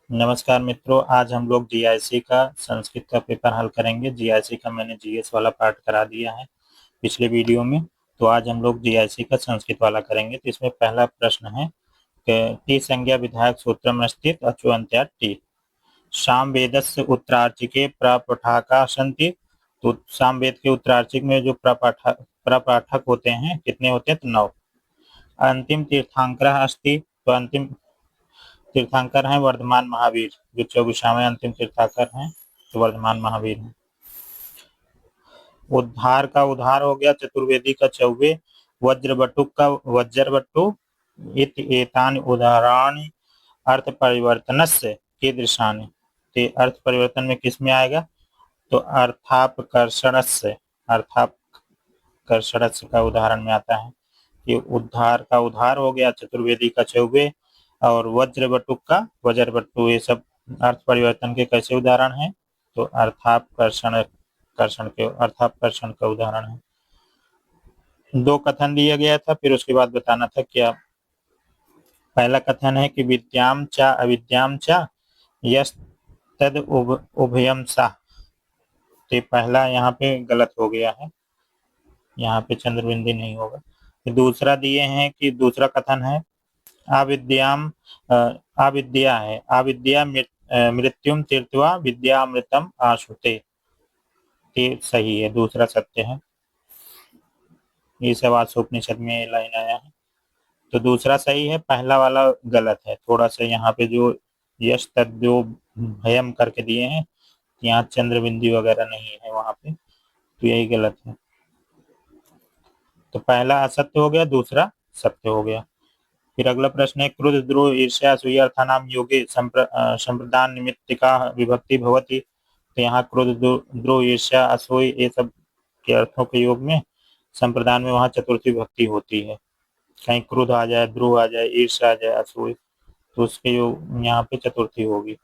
नमस्कार मित्रों, आज हम लोग जीआईसी का संस्कृत का पेपर हल करेंगे। जीआईसी का मैंने जीएस वाला पार्ट करा दिया है पिछले वीडियो में। तो आज हम लोग जीआईसी का संस्कृत वाला करेंगे। तो इसमें पहला प्रश्न है कि टी संज्ञा विधायक सूत्रम स्थित अचुअंत्या टी सामवेदस्य उत्तरार्चिके प्रपाठका सन्ति। तो सामवेद के उत्तरार्चिक में जो प्रपाठक होते हैं कितने होते हैं? तो 9। अंतिम तीर्थंकर अस्ति। तो अंतिम तीर्थंकर हैं वर्धमान महावीर, जो 24वें अंतिम तीर्थंकर हैं तो वर्धमान महावीर हैं। उद्धार का उद्धार हो गया, चतुर्वेदी का चौवे, वज्रवटुक का वज्रवटु एतानि उदाहरणानि अर्थ परिवर्तनस्य कीदृशानि। ते अर्थ परिवर्तन में किस में आएगा? तो अर्थापकर्षणस्य का उदाहरण में आता है। ये उद्धार का उद्धार हो गया, चतुर्वेदी का चौवे और वज्रवटुक का वज्रवटु, ये सब अर्थ परिवर्तन के कैसे उदाहरण हैं? तो अर्थापकर्षण का उदाहरण है। 2 कथन दिया गया था, फिर उसके बाद बताना था क्या। पहला कथन है कि विद्याम च अविद्याम च यस्तद उभयम सा। तो पहला यहाँ पे गलत हो गया है, यहाँ पे चंद्रबिंदी नहीं होगा। दूसरा दिए हैं कि दूसरा कथन है अविद्याम अविद्या है, अविद्या मृत्युम तीर्थवा विद्यामृतम आशुते। ये सही है, दूसरा सत्य है। ये सब उपनिषद में लाइन आया है, तो दूसरा सही है, पहला वाला गलत है। थोड़ा सा यहाँ पे जो यश तद्यो भयम करके दिए हैं, यहाँ चंद्रबिंदी वगैरह नहीं है वहां पे, तो यही गलत है। तो पहला असत्य हो गया, दूसरा सत्य हो गया। फिर अगला प्रश्न है क्रोध द्रोह ईर्ष्या असूयार्थानाम योगे संप्रदान निमित्तिका विभक्ति भवति। तो यहाँ क्रोध द्रोह ईर्ष्या असूय ये सब के अर्थों के योग में संप्रदान में वहाँ चतुर्थी विभक्ति होती है। कहीं क्रोध आ जाए, द्रोह आ जाए, ईर्ष्या आ जाए, असूय, तो उसके योग यहाँ पे चतुर्थी होगी।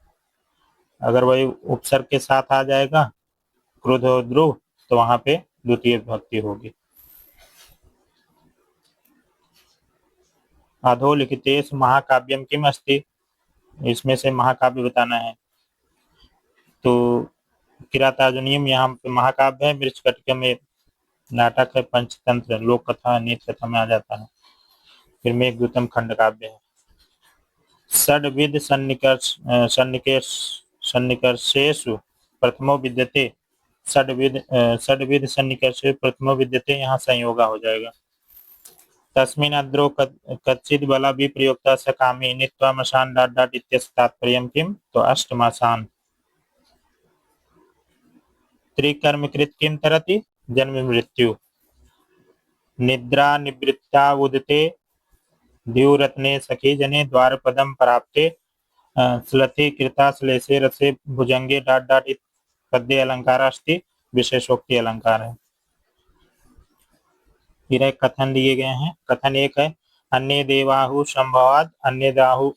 अगर वही उपसर्ग के साथ आ जाएगा क्रोध और द्रोह, तो वहां पे द्वितीय विभक्ति होगी। अधोलिखितेषु महाकाव्यम किम अस्ति। इसमें से महाकाव्य बताना है। तो किरातार्जुनीयम यहाँ पे महाकाव्य है, मृच्छकटिकम में नाटक है, पंचतंत्र लोक कथा नीति कथा में आ जाता है। फिर मेघदूतम खंड काव्य है। षड्विध सन्निकर्षेषु प्रथमो विद्यते। षड्विध सन्निकर्षेषु प्रथमो विद्यते, यहाँ संयोगा हो जाएगा। तस्मिन् अद्रौ कच्चित् बला विप्रयोक्ता स कामी नित्वामशान डाट डाट इत्यस्य तात्पर्यं किम। तो अष्टमासान। त्रिकर्मकृत किम तरति। जन्म मृत्यु। निद्रा निवृत्ता उदते द्युरत्ने सखी जने द्वारपदम प्राप्ते स्लथे कृता श्लेषे रसे भुजंगे डाट डाट पद्य अलंकार अस्ति, विशेषोक्ति अलंकार है। फिर एक कथन दिए गए हैं। कथन एक है अन्य देवाहु संभवाद अन्य दाहु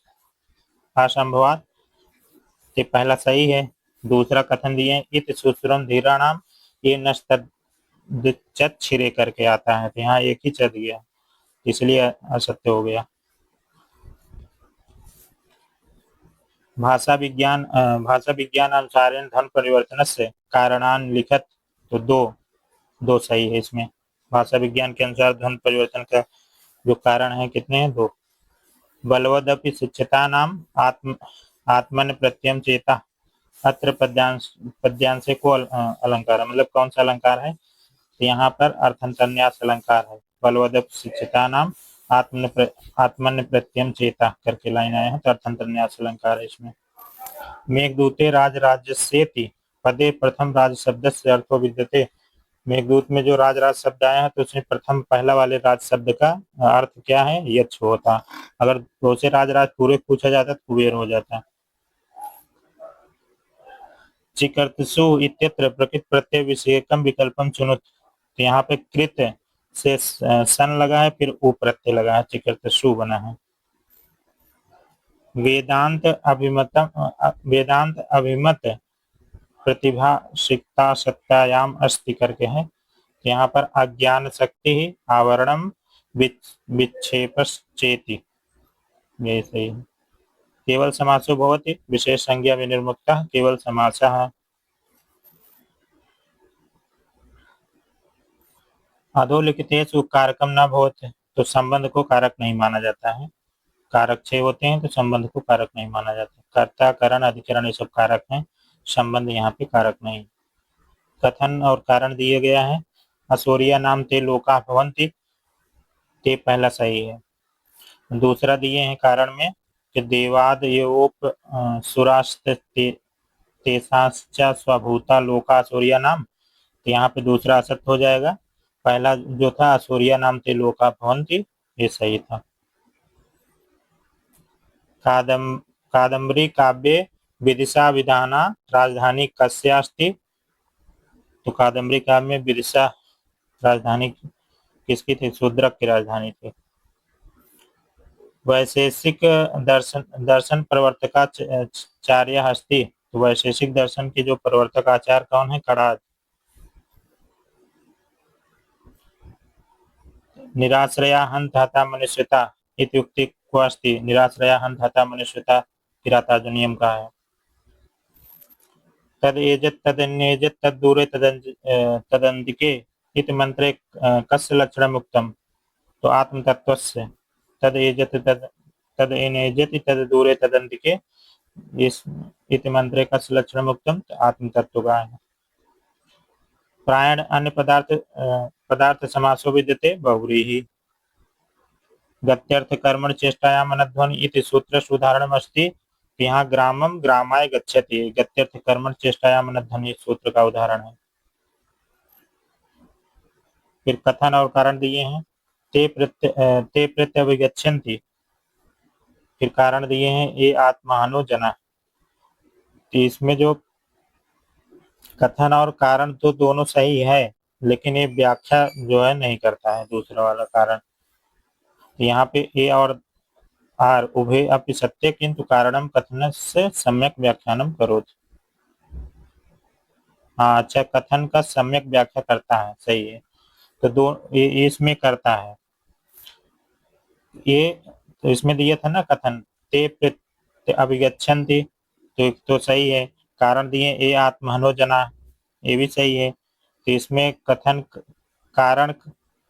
असंभवाद। ये पहला सही है। दूसरा कथन दिए इत सुश्रम धीराणाम ये नश्चत छिरे करके आता है, तो यहाँ एक ही च दिया, इसलिए असत्य हो गया। भाषा विज्ञान अनुसार धन परिवर्तन से कारणान लिखत। तो दो सही है इसमें। भाषा विज्ञान के अनुसार धन परिवर्तन का जो कारण है कितने हैं? 2। बलवदपि शिक्षता नाम आत्मन प्रत्यम चेता। अत्र पद्यांश को अलंकार, मतलब कौन सा अलंकार है? तो यहाँ पर अर्थंतन्यास अलंकार है। बलवदप शिक्षिता नाम आत्मन प्रत्यम चेता करके लाइन आया है, तो अर्थंतन्यास अलंकार है इसमें। मेघदूते राज राज्यसेति पदे प्रथम राज शब्द से अर्थो विद्यते। मेघदूत में जो राज शब्द आया है, तो उसमें प्रथम पहला वाले राज शब्द का अर्थ क्या है? यक्ष होता। अगर दो से राज पूरे पूछा जाता तो कुबेर हो जाता। चिकर्तसु इत्यत्र प्रकृत प्रत्यय विषयकम विकल्पम चुनुत। तो यहाँ पे कृत से सन लगा है, फिर उ प्रत्यय लगा है, चिकर्तसु बना है। वेदांत अभिमत प्रतिभा शिक्षा सत्तायाम अस्ति करके है। यहाँ पर अज्ञान शक्ति ही आवरणम विक्षेपश्चेति, ये सही है। केवल समासो भवति विशेष संज्ञा विनिर्मुक्तः केवल समासः। अधोलिखितेषु कारकम न भवति, तो संबंध को कारक नहीं माना जाता है। कारक 6 होते हैं तो संबंध को कारक नहीं माना जाता। कर्ता, करण, अधिकरण ये सब कारक हैं, संबंध यहाँ पे कारक नहीं। कथन और कारण दिए गया है। असुरिया नाम ते लोका भवन्ति, ते पहला सही है। दूसरा दिए हैं कारण में कि देवादयोप सुरास्ते तेषांश्च स्वभूता लोका असुरिया नाम, तो यहाँ पे दूसरा असत्य हो जाएगा। पहला जो था असुरिया नाम ते लोका भवन्ति, ये सही था। कादम्बरी काव्ये विदिशा विधाना राजधानी कस्यास्ति, तो कादम्बरी काव्य में विदिशा राजधानी किसकी थी? शूद्रक की राजधानी थी। वैशेषिक दर्शन प्रवर्तकाचार्य अस्ति, तो वैशेषिक दर्शन के जो प्रवर्तक आचार्य कौन है? कणाद। निराश्रया हन्त हता मनुष्यता इत्युक्ति को अस्ति, निराश्रया हन्त हता मनुष्यता किराता जो नियम का है। तद एजत तदन्येजत तद्दूरे तदन्तिके इति मंत्रे कस्य लक्षणम् उक्तम्, तो आत्म तत्वस्य। तद एजत तद एनेजति तद दूरे तदन्तिके इस इति मंत्रे कस्य लक्षणम् उक्तम्, तो आत्म तत्व का है। प्रायण अन्य पदार्थ समासो विद्यते बहुव्रीहि। गत्यर्थ कर्मण चेष्टायाम अनध्वनि इति सूत्रस्य उदाहरणम् अस्ति, यहाँ ग्रामम ग्रामाय गच्छति, गत्यर्थ कर्मण चेष्टायाम अनध्वनि सूत्र का उदाहरण है। फिर कथन और कारण दिए हैं। ते प्रत्यभिगच्छन्ति, फिर कारण दिए हैं ये आत्मानो जना। तो इसमें जो कथन और कारण तो दोनों सही है, लेकिन ये व्याख्या जो है नहीं करता है दूसरा वाला कारण। तो यहाँ पे ए और आर उभय अपि सत्य किंतु कारणम कथनस्य सम्यक व्याख्यानम करोति। हाँ अच्छा, कथन का सम्यक व्याख्या करता है, सही है। तो दो ये इसमें करता है। ये तो इसमें दिया था ना कथन ते प्रत्य अभिगच्छन्ति, तो सही है। कारण दिए ए आत्महनो जना, ये भी सही है। तो इसमें कथन कारण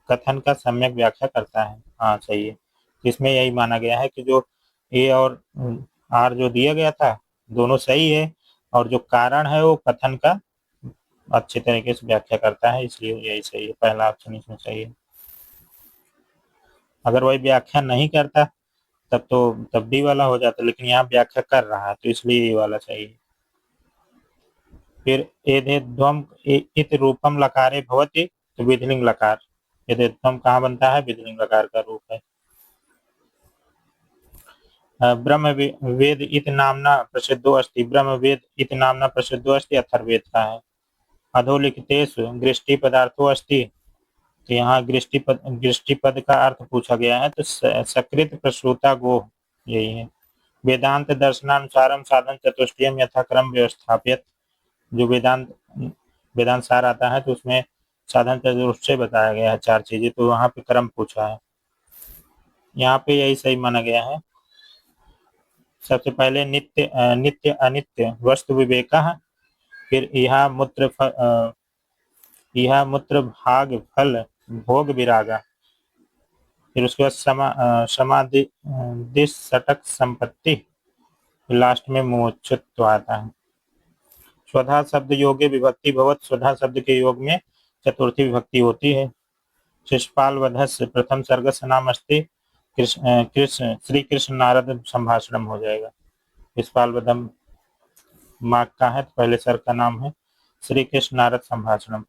कथन का सम्यक व्याख्या करता है, हाँ सही है। तो इसमें यही माना गया है कि जो ए और आर जो दिया गया था दोनों सही है, और जो कारण है वो कथन का अच्छे तरीके से व्याख्या करता है, इसलिए यही सही है। पहला ऑप्शन इसमें सही है। अगर वही व्याख्या नहीं करता तब डी वाला हो जाता, लेकिन यहाँ व्याख्या कर रहा है तो इसलिए ये वाला सही है। फिर एधेध्वम इत रूपम लकारे भवति, तो विधिलिंग लकार। एधेध्वम कहाँ बनता है? विधिलिंग लकार का रूप है। ब्रह्म वेद इत नामना प्रसिद्धो अस्ति, ब्रह्म वेद इत नामना प्रसिद्धो अस्ति अथर्ववेद का है। अधोलिखितेषु गृष्टि पदार्थो अस्ति, तो यहाँ गृष्टि पद का अर्थ पूछा गया है, तो सकृत प्रसूता गो यही है। वेदांत दर्शनानुसारम साधन चतुष्टयम यथाक्रम व्यवस्थापित, जो वेदांत सार आता है तो उसमें साधन चतुष्टय बताया गया है 4 चीजें, तो वहां पे क्रम पूछा है। यहाँ पे यही सही माना गया है। सबसे पहले नित्य अनित्य वस्तु विवेक, फिर यह मूत्र भाग फल भोग विरागा, फिर उसके बाद समाधि सटक संपत्ति, लास्ट में मोक्षत्व आता है। स्वधा शब्द योगे विभक्ति भवत, स्वधा शब्द के योग में चतुर्थी विभक्ति होती है। शिशुपाल वधस्य प्रथम सर्ग नाम अस्ति, कृष्ण श्री कृष्ण नारद संभाषणम हो जाएगा। शिशुपाल वधम माघ का है तो पहले सर्ग का नाम है श्री कृष्ण नारद संभाषणम।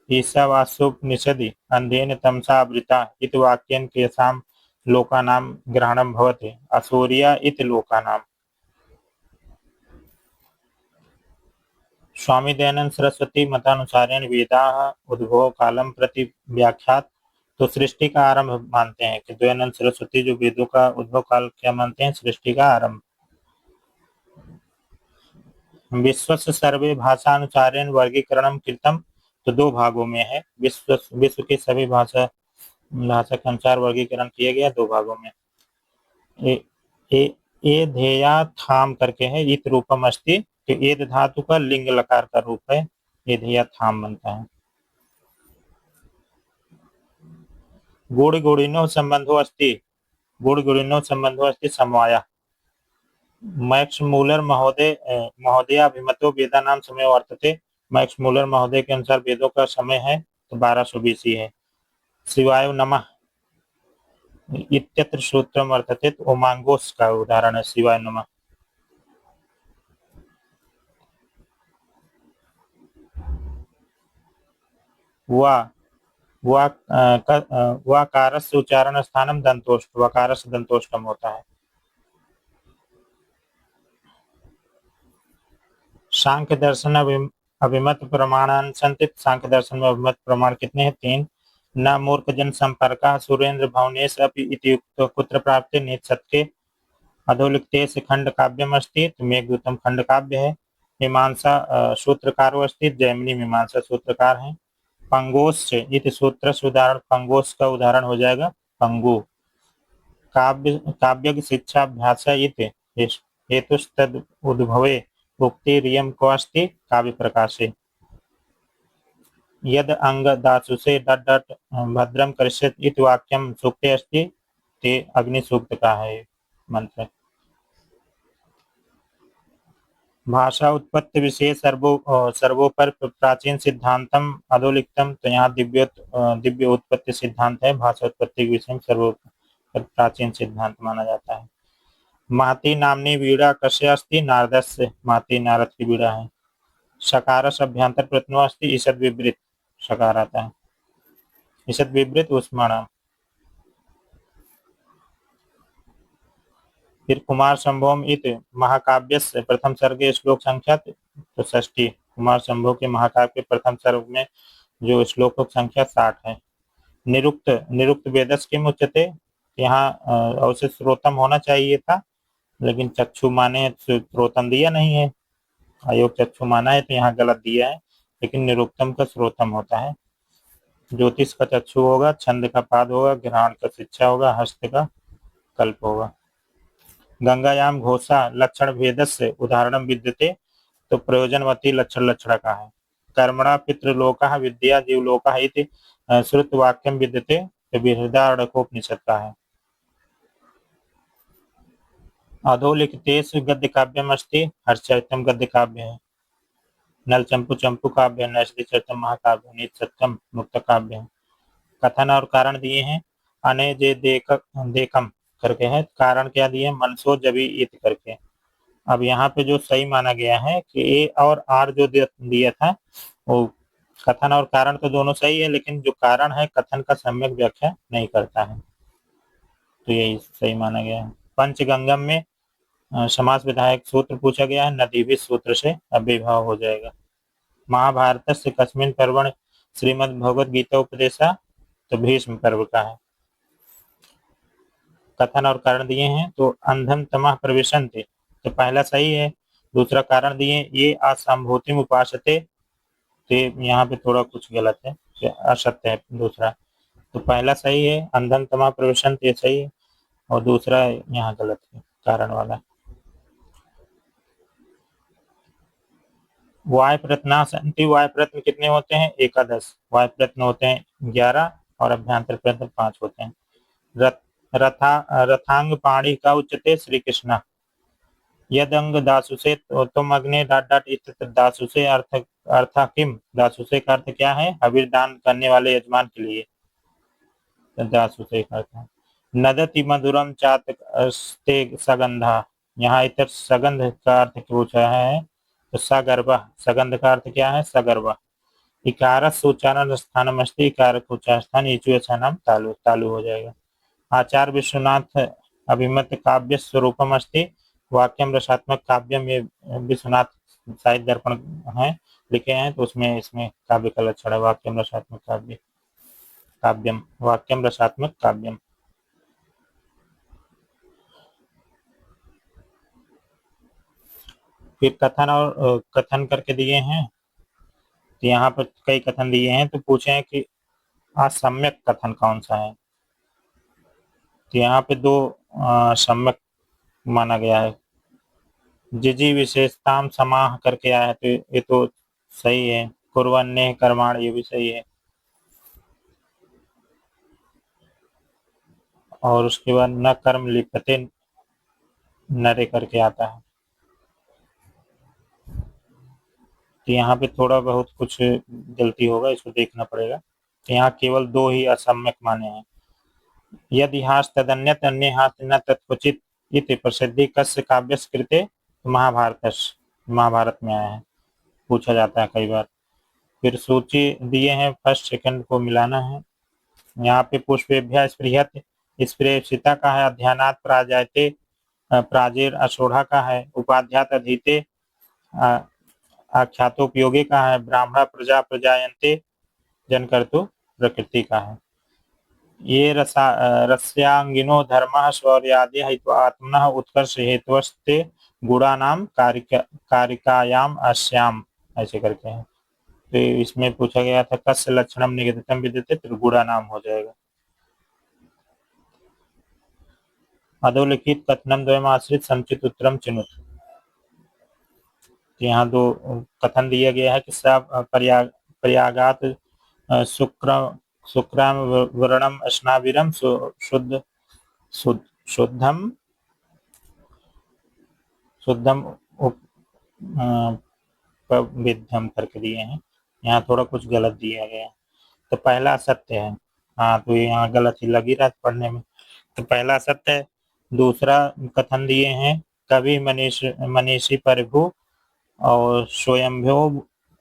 ईशावास्योपनिषदि अंधेन तमसावृता इति वाक्येन केषां लोकानां ग्रहणं भवति, असुरिया इति लोकानां। स्वामी दयानंद सरस्वती मतानुसारेण वेदाः उद्भव कालम प्रति व्याख्यात, तो सृष्टि का आरंभ मानते हैं कि दयानंद सरस्वती जो वेदों का उद्भव काल क्या मानते हैं? सृष्टि का आरंभ। विश्वस्य सर्वे भाषानुसारेण वर्गीकरणम कृतम, तो 2 भागों में है। विश्व के सभी भाषा के अनुसार वर्गीकरण किया गया 2 भागों में। ए धेया थाम करके है, इत रूपम अस्ति, तो एद धातु का लिंग लकार का रूप है, ए धेया थाम बनता है। गुड़ गुड़िनो संबंधो अस्ति, गुड़ गुड़िनो संबंधो अस्ति समवाया। मैक्स मूलर महोदया अभिमतो वेदानां समय वर्तते। मैक्स मूलर महोदय के अनुसार वेदों का समय है तो 1220 ही है। शिवाय नमः इत्यत्र सूत्रम वर्तते, तो ओमांगोस का उदाहरण है शिवाय नमः। वकारस्य उच्चारण स्थानम दंतोष्ठ, वकारस्य दंतोष्ठम होता है। सांख्य दर्शन अभिमत प्रमाणान संतित, सांख्य दर्शन में अभिमत प्रमाण कितने हैं? 3। न मूर्ख जन संपर्क सुरेंद्र भवनेश अपि इति युक्त कुत्र प्राप्ते नेत्सत्के अधोलिखितेश खंड काव्यम अस्ति, तो मेघदूतम खंड काव्य है। मीमांसा सूत्रकारो अस्ति, जैमिनी मीमांसा सूत्रकार है। पंगोश इति सूत्र उदाहरण, पंगोश का उदाहरण हो जाएगा पंगु। काव्य की शिक्षा अभ्यास हेतुस्तद उद्भवे उक्ति रियम को अस्ति काव्य प्रकाशे। यद अंग दासुसे डट डट भद्रम करिष्यत इति वाक्यम सूक्ते अस्ति, ते अग्नि सूक्त का है मंत्र। भाषा उत्पत्ति विषय सर्वोपर प्राचीन सिद्धांतम अधोलिखितम, तो यहाँ दिव्य उत्पत्ति सिद्धांत है, भाषा उत्पत्ति के विषय में सर्वोपर प्राचीन सिद्धांत माना जाता है। महती नामनी वीणा कस्य अस्ति, नारदस्य, महती नारद की वीणा है। सकारस अभ्यंतर प्रत्यनो अस्ति, ईषद विवृत सकार आता है, ईषद विवृत उष्माणाम। फिर कुमार संभवम इत महाकाव्यस्य प्रथम सर्गे श्लोक संख्या तो 60, कुमार संभव के महाकाव्य के प्रथम सर्ग में जो श्लोकों की संख्या 60 है। निरुक्त वेदस के मुच्यते, यहाँ अवश्य श्रोतम होना चाहिए था, लेकिन चक्षु माने श्रोतम दिया नहीं है, अयोग चक्षु माना है तो यहाँ गलत दिया है, लेकिन निरुक्तम का श्रोतम होता है। ज्योतिष का चक्षु होगा, छंद का पाद होगा, ग्रहण का शिक्षा होगा, हस्त का कल्प होगा। गंगायाम घोषा लक्षण भेदस्य उदाहरणम विद्यते, तो प्रयोजनवती लक्षण का है। कर्मणा पितृलोकः विद्या जीवलोकः इति श्रुतवाक्यम विद्यते, तो बृहदारण्यकोपनिषद का है। अधोलिखितेषु गद्य काव्यम अस्ति, हर्षचरितम गद्य काव्य है। नल चंपू चंपू काव्य, नैषधि चरितम महाकाव्य, नीत सत्यम मुक्त काव्य है। कथन और कारण दिए हैं, अने जे देखम करके है, कारण क्या दिए, मनसो जबी इत करके। अब यहाँ पे जो सही माना गया है कि ए और आर जो दिया था वो कथन और कारण तो दोनों सही है, लेकिन जो कारण है कथन का सम्यक व्याख्या नहीं करता है, तो यही सही माना गया है। पंचगंगम में समास विधायक सूत्र पूछा गया है, नदी भी सूत्र से अभिभाव हो जाएगा। महाभारत से कस्मिन पर्वण श्रीमद् भगवद गीता उपदेशा, तो भीष्म पर्व का है। कथन और कारण दिए हैं, तो अंधम तमः प्रविशन्ति, तो पहला सही है। दूसरा कारण दिए ये असंभूतिम उपासते, तो यहाँ पे थोड़ा कुछ गलत है, असत्य है दूसरा, तो पहला सही है, अंधम तमः प्रविशन्ति ये सही है, और दूसरा यहाँ गलत है कारण वाला। वाय प्रत्ना संति, वाय प्रत्न कितने होते हैं? 11। वाय प्रत्न होते हैं 11 और अभ्यंतर प्रत्न 5 होते हैं। रथांग पाणी का उच्चते श्री कृष्ण। यदंग दासुसे तुम अग्नि डाट डाट इत्यत्र दासुसे अर्थ किम, दासुसे का अर्थ क्या है? अबीर दान करने वाले यजमान के लिए, दासुसे का अर्थ है। नदति मधुरम चातस्ते सगंधा, यहाँ इतर सगंध का अर्थ पूछा है, तो सगर्भ, सगंध का अर्थ क्या है? सगर्भ। इकारस उच्चारण स्थानम अस्ति, इकारक उच्चारण स्थान इचुएशनम तालु, तालु हो जाएगा। आचार्य विश्वनाथ अभिमत काव्य स्वरूपम अस्ति, वाक्यम रसात्मक काव्यम, ये विश्वनाथ साहित्य दर्पण है लिखे हैं, तो उसमें इसमें काव्य का लक्षण है वाक्यम रसात्मक काव्य, काव्यम वाक्यम रसात्मक काव्यम। फिर कथन और कथन करके दिए हैं, तो यहाँ पर कई कथन दिए हैं, तो पूछे हैं कि असम्यक कथन कौन सा है, तो यहाँ पे 2 सम्यक माना गया है। जिजी विशेषताम समाह करके आया है, तो ये तो सही है। कुर्वन्ने कर्माण, ये भी सही है। और उसके बाद न कर्म लिप्यते नरे करके आता है। तो यहाँ पे थोड़ा बहुत कुछ गलती होगा, इसको देखना पड़ेगा। तो यहाँ केवल 2 ही असम्यक माने हैं। यदि हास तदन्यत अन्य हास न तत्क्वचित इति प्रसिद्धि कस्य काव्यस्य कृते, महाभारत में आया है, पूछा जाता है कई बार। फिर सूची दिए हैं, फर्स्ट सेकंड को मिलाना है। यहाँ पे पुष्पेभ्य स्पृहत, स्पृहसिता का है। अध्यानात प्राजायते, प्राजेर अशोढ़ा का है। उपाध्यात अधीते, आख्यातोपयोगी का है। ब्राह्मणा प्रजा प्रजायन्ते, जनकर्तु प्रकृति का है। ये रस्यांगिनो धर्मः शौर्यादि आत्मनः उत्कर्ष हेतुस्ते गुणानाम कारिकायाम अस्याम, ऐसे करके है। तो इसमें पूछा गया था कस्य लक्षणम निगदितम विद्यते, त्रिगुणा नाम हो जाएगा। अधोलिखित कथनम द्वयम आश्रित समुचित उत्तरम चिनुत। यहाँ 2 कथन दिया गया है कि सब पर्यागात शुक्रम वर्णम स्नाविरम शुद्धम विध्यम करके दिए हैं। यहाँ थोड़ा कुछ गलत दिया गया है। तो पहला सत्य है। हाँ, तो यहाँ गलत ही लगी रहा पढ़ने में। तो पहला सत्य है। दूसरा कथन दिए हैं, कवि मनीषी प्रभु और स्वयंभ्यो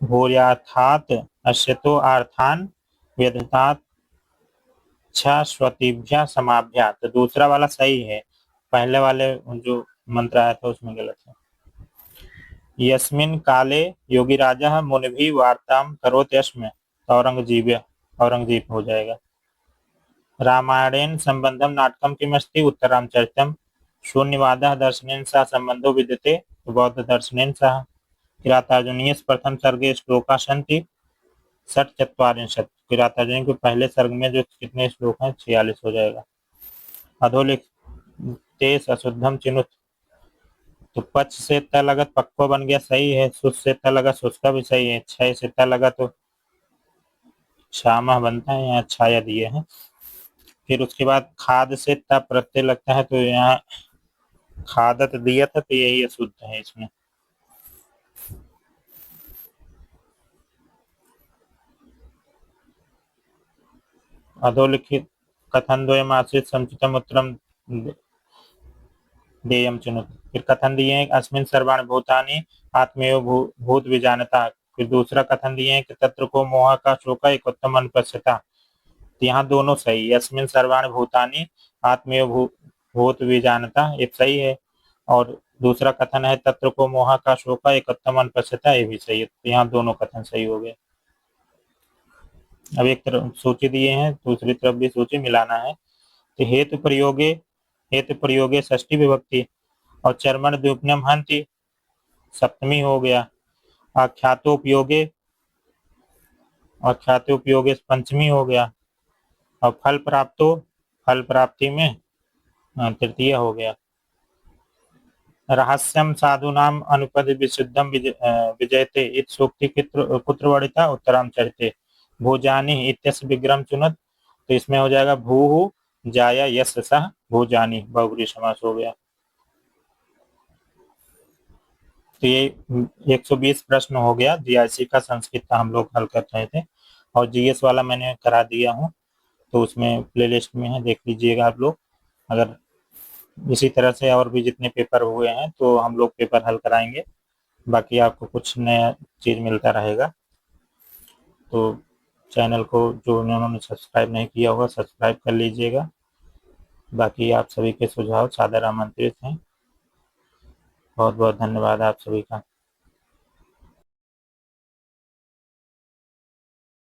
भूयाथात अश्यतो अर्थान व्यधतात स्वतिभ्या समाभ्या। तो दूसरा वाला सही है, पहले वाले जो मंत्र आया था उसमें गलत है। यस्मिन काले योगीराजः मुनिभिः वार्तां करोत्यस्मै, औरंगजेब हो जाएगा। रामायणेन संबंधम नाटकम किमस्ति, उत्तरामचरितम। शून्यवादः दर्शनेन सह संबंधो विद्यते, बौद्ध दर्शनेन सह। किरातार्जुनीय प्रथम सर्गे श्लोका सन्ति 64। किरातार्जुनीय के पहले सर्ग में जो कितने श्लोक हैं, 46 हो जाएगा। अधोलिख तेस अशुद्धम चिनुत। तो पच से त लगत पक्को बन गया, सही है। सुस से त लगा सुस्का भी सही है। छय से त लगा तो श्यामा बनता है, यहाँ छाया दिए हैं। फिर उसके बाद खाद से त प्रत्यय लगता है, तो यहाँ खादत दिया था, तो यही अशुद्ध है इसमें। अधोलिखित कथन द्वयम आश्रित समुचितम उत्तरम देयम चुनुत। फिर कथन दिए हैं अस्मिन सर्वाणि भूतानि आत्मेव भूत विजानता। फिर दूसरा कथन दिए हैं कि तत्र को मोह का शोक एक उत्तम अनुपस्थिता। तो यहाँ दोनों सही, अस्मिन सर्वाणि भूतानि आत्मेव भूत विजानता, ये सही है। और दूसरा कथन है तत्र को मोह का शोक एक उत्तम अनुपस्थिता, ये भी सही है। तो यहाँ दोनों कथन सही हो गए। अब एक तरफ सूची दिए हैं, दूसरी तरफ भी सूची मिलाना है। तो हेतु प्रयोगे षष्ठी विभक्ति और चर्मण द्विपन्यम हंति सप्तमी हो गया। आख्यातोपयोगे पंचमी हो गया। और फल प्राप्ति में तृतीय हो गया। रहस्यम साधुनाम अनुपद विशुद्धम विजयते इत सूक्ति कुत्रवणिता उत्तरामचरिते। भूजानी इत्यस्य विग्रह चुनत, तो इसमें हो जाएगा भू जाया यश सह भूजानी, बहुब्रीहि समास हो गया। तो ये 120 प्रश्न हो गया। जीआईसी का संस्कृत का हम लोग हल कर रहे थे, और जीएस वाला मैंने करा दिया हूँ, तो उसमें प्लेलिस्ट में है, देख लीजिएगा आप लोग। अगर इसी तरह से और भी जितने पेपर हुए हैं तो हम लोग पेपर हल कराएंगे। बाकी आपको कुछ नया चीज़ मिलता रहेगा। तो चैनल को जो उन्होंने सब्सक्राइब नहीं किया होगा, सब्सक्राइब कर लीजिएगा। बाकी आप सभी के सुझाव सादर आमंत्रित हैं। बहुत बहुत धन्यवाद आप सभी का।